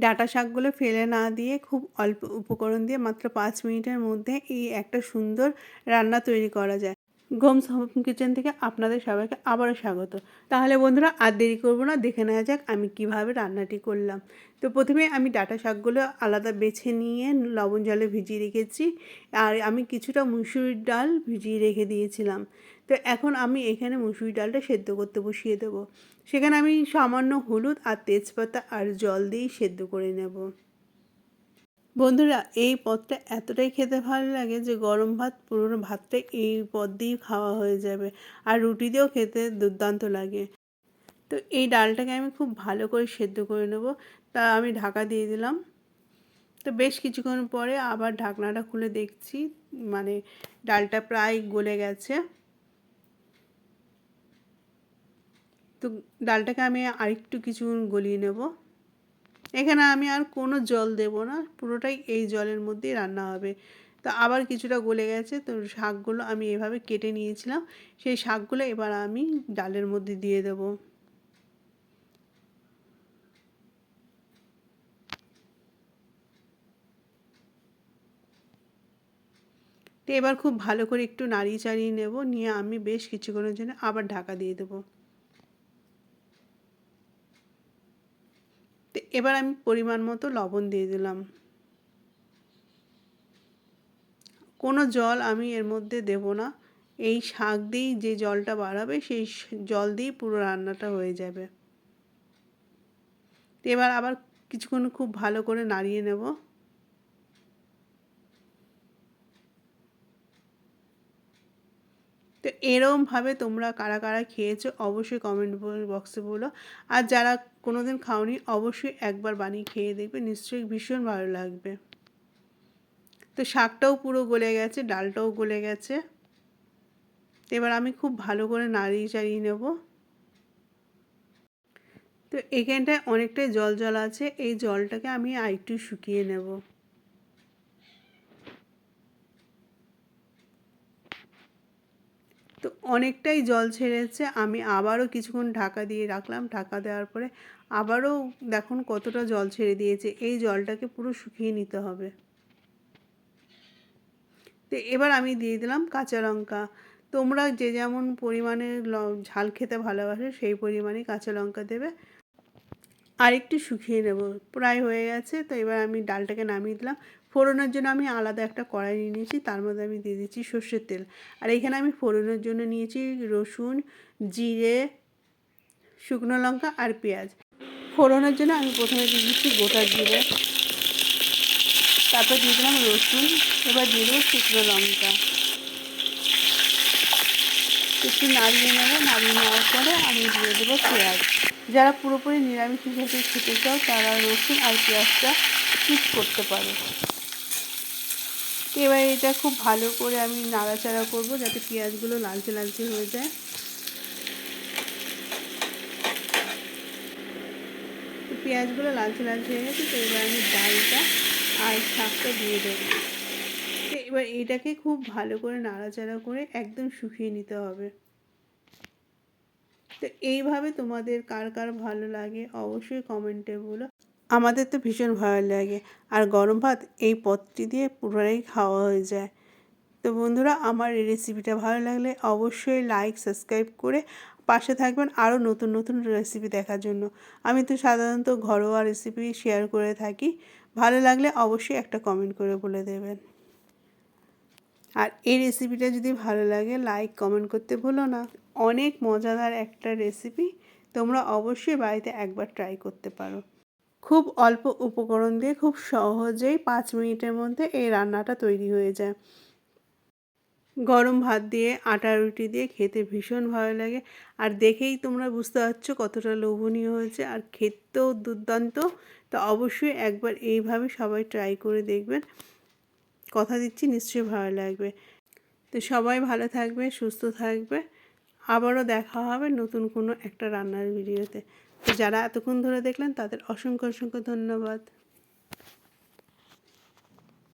ডাঁটা শাকগুলো ফেলে না দিয়ে খুব অল্প উপকরণ দিয়ে মাত্র 5 মিনিটের মধ্যে এই একটা সুন্দর রান্না তৈরি করা যায়। গোমস হোম কিচেন থেকে আপনাদের সবাইকে আবারও স্বাগত। তাহলে বন্ধুরা আর দেরি করব না, দেখে নেওয়া যাক আমি কিভাবে রান্নাটি করলাম। তো প্রথমে আমি ডাঁটা শাকগুলো আলাদা বেছে নিয়ে লবণ জলে ভিজিয়ে রেখেছি, আর আমি কিছুটা মুসুরির ডাল ভিজিয়ে রেখে দিয়েছিলাম। তো এখন আমি এখানে মুসুরির ডালটা সেদ্ধ করতে বসিয়ে দেবো। সেখানে আমি সামান্য হলুদ আর তেজপাতা আর জল দিয়েই সেদ্ধ করে নেব। বন্ধুরা, এই পদটা এতটাই খেতে ভালো লাগে যে গরম ভাত, পুরনো ভাতটা এই পদ দিয়েই খাওয়া হয়ে যাবে, আর রুটি দিয়েও খেতে দুর্দান্ত লাগে। তো এই ডালটাকে আমি খুব ভালো করে সেদ্ধ করে নেব। তা আমি ঢাকা দিয়ে দিলাম। তো বেশ কিছুক্ষণ পরে আবার ঢাকনাটা খুলে দেখছি, মানে ডালটা প্রায় গলে গেছে। তো ডালটাকে আমি আরেকটু কিছুক্ষণ গলিয়ে নেব। এখানে আমি আর কোনো জল দেব না, পুরোটাই এই জলের মধ্যেই রান্না হবে। তো আবার কিছুটা গলে গেছে, তো শাকগুলো আমি এভাবে কেটে নিয়েছিলাম, সেই শাকগুলো এবার আমি ডালের মধ্যে দিয়ে দেব। তো এবার খুব ভালো করে একটু নাড়িয়ে চাড়িয়ে নেব, নিয়ে আমি বেশ কিছুক্ষণের জন্য আবার ঢাকা দিয়ে দেবো। তো এবার আমি পরিমাণ মতো লবণ দিয়ে দিলাম। কোনো জল আমি এর মধ্যে দেব না, এই শাক দিয়েই যে জলটা বাড়াবে সেই জল দিয়েই পুরো রান্নাটা হয়ে যাবে। তো এবার আবার কিছুক্ষণ খুব ভালো করে নাড়িয়ে নেব। তো এরকমভাবে তোমরা কারা কারা খেয়েছো অবশ্যই কমেন্ট বক্সে বলো। আর যারা কোনো দিন খাওনি অবশ্যই একবার বানিয়ে খেয়ে দেখবে, নিশ্চয়ই ভীষণ ভালো লাগবে। তো শাকটাও পুরো গলে গেছে, ডালটাও গলে গেছে। তো এবার আমি খুব ভালো করে নাড়িয়ে চাড়িয়ে নেব। তো এখানটায় অনেকটাই জল জল আছে, এই জলটাকে আমি আরেকটু শুকিয়ে নেব। তো অনেকটাই জল ছেড়েছে, আমি আবারও কিছুক্ষণ ঢাকা দিয়ে রাখলাম। ঢাকা দেওয়ার পরে আবারও দেখুন কতটা জল ছেড়ে দিয়েছে, এই জলটাকে পুরো শুকিয়ে নিতে হবে। তো এবার আমি দিয়ে দিলাম কাঁচা লঙ্কা। তোমরা যে যেমন পরিমাণে ঝাল খেতে ভালোবাসো সেই পরিমাণে কাঁচা লঙ্কা দেবে। আর একটু শুকিয়ে নেব, প্রায় হয়ে গেছে। তো এবার আমি ডালটাকে নামিয়ে দিলাম। ফোড়নের জন্য আমি আলাদা একটা কড়াই নিয়ে নিয়েছি, তার মধ্যে আমি দিয়ে দিচ্ছি সর্ষের তেল। আর এখানে আমি ফোড়নের জন্য নিয়েছি রসুন, জিরে, শুকনো লঙ্কা আর পেঁয়াজ। ফোড়নের জন্য আমি প্রথমে দিয়ে দিচ্ছি গোটা জিরে, তারপর দিয়ে দিলাম রসুন, এবার দিয়ে দেবো শুকনো লঙ্কা। একটু নাড়িয়ে নেব, নাড়িয়ে নেওয়ার পরে আমি দিয়ে দেবো পেঁয়াজ। যারা পুরোপুরি নিরামিষ হিসেবে খেতে চাও তারা রসুন আর পেঁয়াজটা স্কিপ করতে পারো। এবার এটা খুব ভালো করে আমি নাড়াচাড়া করব যাতে পেঁয়াজগুলো লালচে লালচে হয়ে যায়। তো পেঁয়াজগুলো লালচে লালচে হয়ে গেছে, তো এবার আমি ডালটা আর শাকটা দিয়ে দেবো। তো এবার এটাকে খুব ভালো করে নাড়াচাড়া করে একদম শুকিয়ে নিতে হবে। তো এইভাবে তোমাদের কার কার ভালো লাগে অবশ্যই কমেন্টে বলো। আমাদের তো ভীষণ ভালো লাগে, আর গরম ভাত এই পদটি দিয়ে পুরোটাই খাওয়া হয়ে যায়। তো বন্ধুরা, আমার এই রেসিপিটা ভালো লাগলে অবশ্যই লাইক সাবস্ক্রাইব করে পাশে থাকবেন আরও নতুন নতুন রেসিপি দেখার জন্য। আমি তো সাধারণত ঘরোয়া রেসিপি শেয়ার করে থাকি, ভালো লাগলে অবশ্যই একটা কমেন্ট করে বলে দেবেন। আর এই রেসিপিটা যদি ভালো লাগে লাইক কমেন্ট করতে ভুলো না। অনেক মজাদার একটা রেসিপি, তোমরা অবশ্যই বাড়িতে একবার ট্রাই করতে পারো। খুব অল্প উপকরণ দিয়ে খুব সহজেই 5 মিনিটের মধ্যে এই রান্নাটা তৈরি হয়ে যায়। গরম ভাত দিয়ে, আটা রুটি দিয়ে খেতে ভীষণ ভালো লাগে। আর দেখেই তোমরা বুঝতে পারছো কতটা লোভনীয় হয়েছে, আর খেতেও দুর্দান্ত। তো অবশ্যই একবার এইভাবে সবাই ট্রাই করে দেখবেন, কথা দিচ্ছি নিশ্চয়ই ভালো লাগবে। তো সবাই ভালো থাকবে, সুস্থ থাকবে। আবারও দেখা হবে নতুন কোনো একটা রান্নার ভিডিওতে। তো যারা এতক্ষণ ধরে দেখলেন তাদের অসংখ্য অসংখ্য ধন্যবাদ।